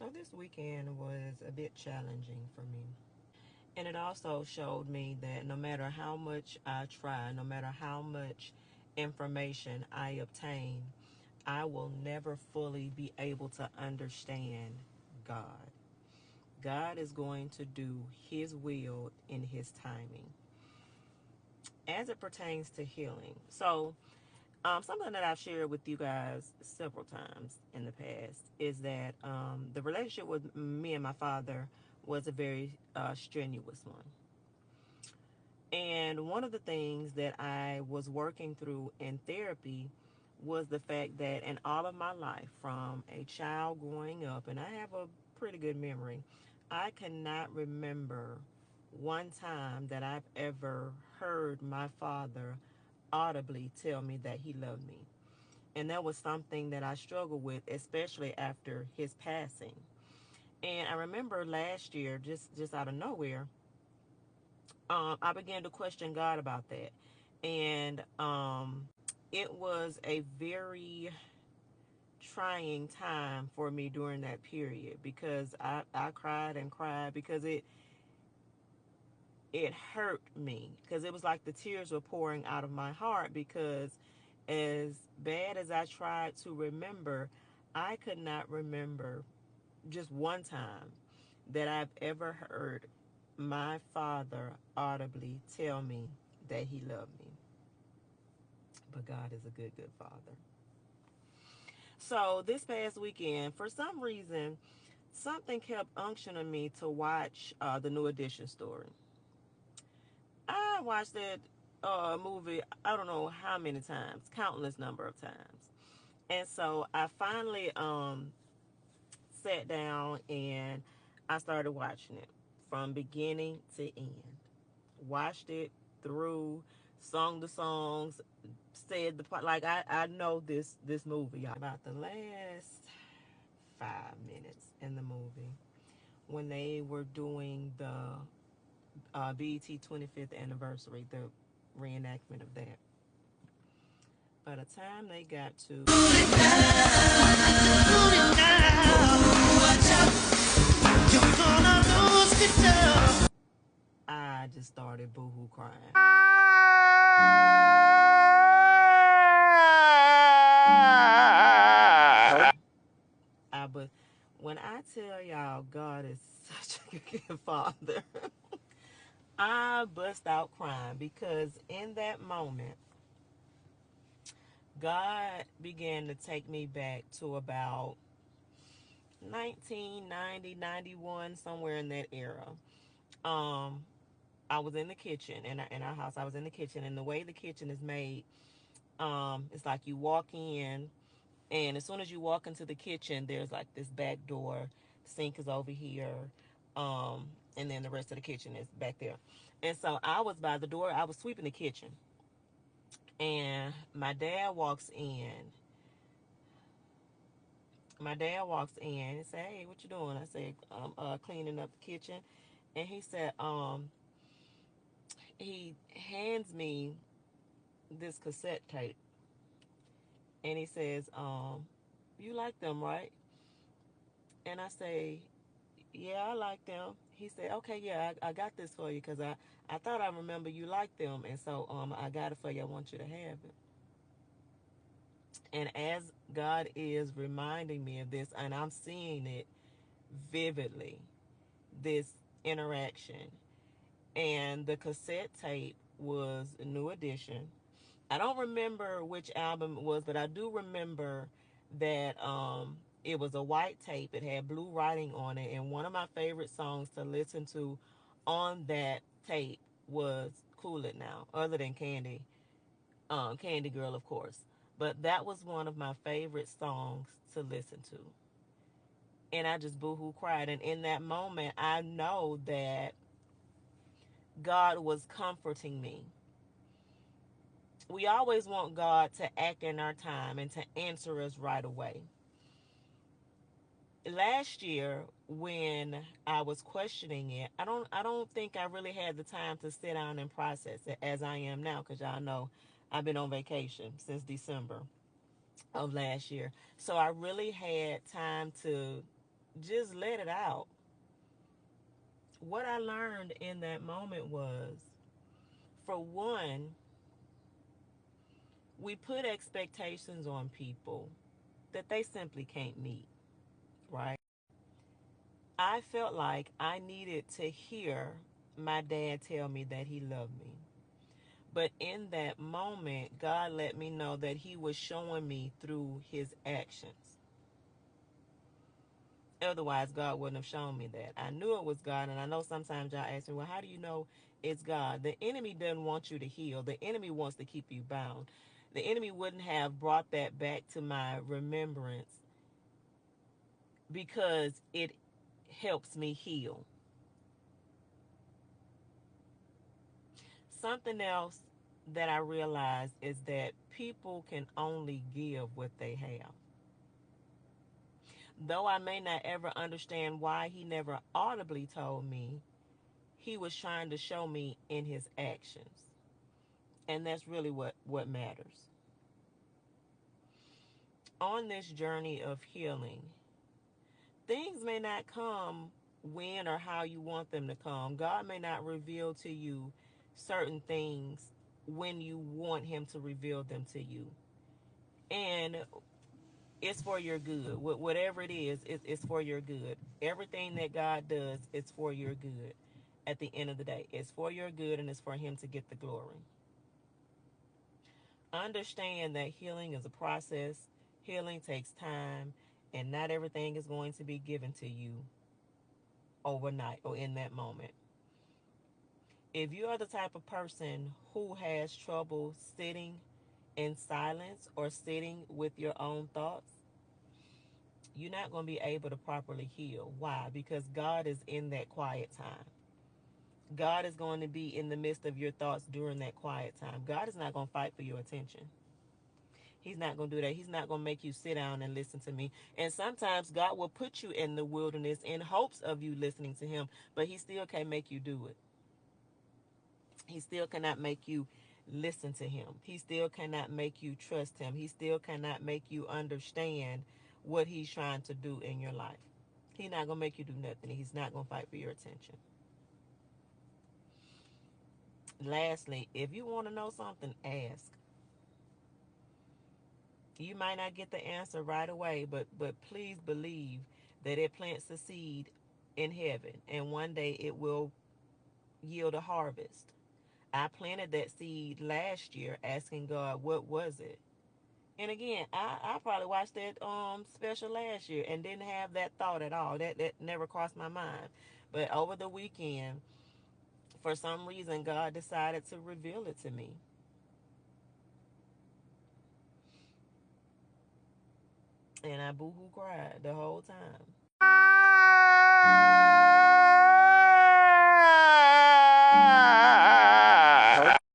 So this weekend was a bit challenging for me. And it also showed me that no matter how much I try, no matter how much information I obtain, I will never fully be able to understand God. God is going to do His will in His timing as it pertains to healing. So, something that I've shared with you guys several times in the past is that the relationship with me and my father was a very strenuous one. And one of the things that I was working through in therapy was the fact that in all of my life, from a child growing up, and I have a pretty good memory, I cannot remember one time that I've ever heard my father audibly tell me that he loved me. And that was something that I struggled with, especially after his passing. And I remember last year, just out of nowhere, I began to question God about that. And it was a very trying time for me during that period because I cried and cried because it hurt me because it was like the tears were pouring out of my heart because as bad as I tried to remember, I could not remember just one time that I've ever heard my father audibly tell me that he loved me. But God is a good, good father. So this past weekend, for some reason, something kept unctioning me to watch the New Edition story. I watched that movie, I don't know how many times, countless number of times. And so I finally sat down and I started watching it from beginning to end. Watched it through, sung the songs, said the part. Like I know this movie. About the last 5 minutes in the movie when they were doing the BET 25th anniversary, the reenactment of that. By the time they got to I just started boohoo crying. But when I tell y'all God is such a good father, I bust out crying because in that moment, God began to take me back to about 1990, 91, somewhere in that era. Um, I was in the kitchen in our house. I was in the kitchen, and the way the kitchen is made, it's like you walk in, and as soon as you walk into the kitchen, there's like this back door. Sink is over here, and then the rest of the kitchen is back there. And so I was by the door. I was sweeping the kitchen, and my dad walks in and say, "Hey, what you doing?" I said, "I'm cleaning up the kitchen." And he said, he hands me this cassette tape, and he says, "You like them, right?" And I say, "Yeah, I like them." He said, "Okay, yeah, I got this for you because I thought I remember you liked them, and so I got it for you. I want you to have it." And as God is reminding me of this, and I'm seeing it vividly, this interaction. And the cassette tape was a New Edition. I don't remember which album it was, but I do remember that it was a white tape. It had blue writing on it, and one of my favorite songs to listen to on that tape was "Cool It Now," other than Candy Girl, of course. But that was one of my favorite songs to listen to, and I just boohoo cried. And in that moment, I know that God was comforting me. We always want God to act in our time and to answer us right away. Last year when I was questioning it, I don't think I really had the time to sit down and process it as I am now, cuz y'all know I've been on vacation since December of last year. So I really had time to just let it out. What I learned in that moment was, for one, we put expectations on people that they simply can't meet, right? I felt like I needed to hear my dad tell me that he loved me. But in that moment, God let me know that he was showing me through his actions. Otherwise, God wouldn't have shown me that. I knew it was God, and I know sometimes y'all ask me, well, how do you know it's God? The enemy doesn't want you to heal. The enemy wants to keep you bound. The enemy wouldn't have brought that back to my remembrance because it helps me heal. Something else that I realized is that people can only give what they have. Though I may not ever understand why he never audibly told me, he was trying to show me in his actions. And that's really what matters. On this journey of healing, things may not come when or how you want them to come. God may not reveal to you certain things when you want him to reveal them to you. And it's for your good. Whatever it is, it's for your good. Everything that God does is for your good. At the end of the day, it's for your good and it's for him to get the glory. Understand that healing is a process. Healing takes time, and not everything is going to be given to you overnight or in that moment. If you are the type of person who has trouble sitting in silence or sitting with your own thoughts, you're not going to be able to properly heal. Why? Because God is in that quiet time. God is going to be in the midst of your thoughts during that quiet time. God is not going to fight for your attention. He's not going to do that. He's not going to make you sit down and listen to me. And sometimes God will put you in the wilderness in hopes of you listening to him, but he still can't make you do it. He still cannot make you listen to him. He still cannot make you trust him. He still cannot make you understand what he's trying to do in your life. He's not going to make you do nothing. He's not going to fight for your attention. Lastly, if you want to know something, ask. You might not get the answer right away, but please believe that it plants a seed in heaven, and one day it will yield a harvest. I planted that seed last year asking God, what was it? And again, I probably watched that special last year and didn't have that thought at all. That never crossed my mind. But over the weekend, for some reason, God decided to reveal it to me. And I boohoo cried the whole time.